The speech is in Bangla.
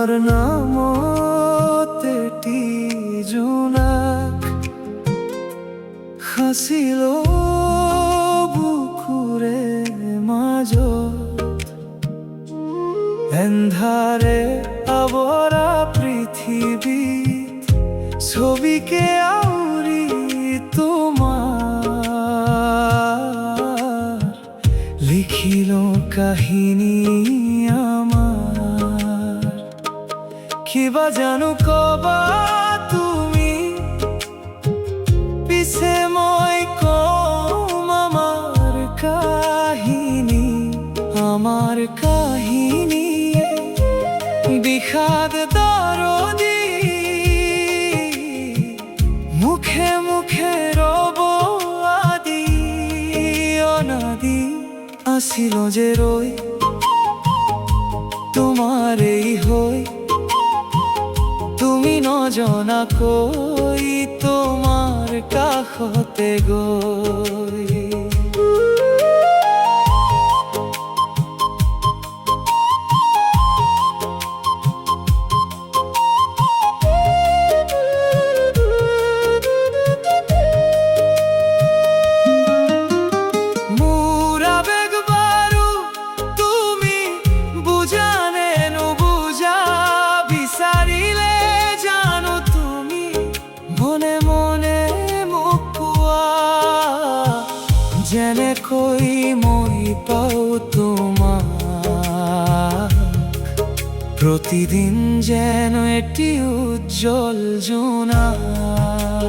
তোর নামতেটি জোনাক হাসিল বুকুরে মাজত এন্ধারে আবরা পৃথিবী ছবিকে আউরি তোমার লিখিল কাহিনী আমার কিবা জানো কবা তুমি পিছে মই কম আমার কাহিনী বিষাদ দরদি মুখে মুখে রব আদি অনাদি আসিল যে রই তোমার এই হই তুমি নজনা কই তোমার কাষতে গৈ যেনে কৈ মই পাও তোমাক প্রতিদিন যেন এটি উজ্জ্বল জোনাক।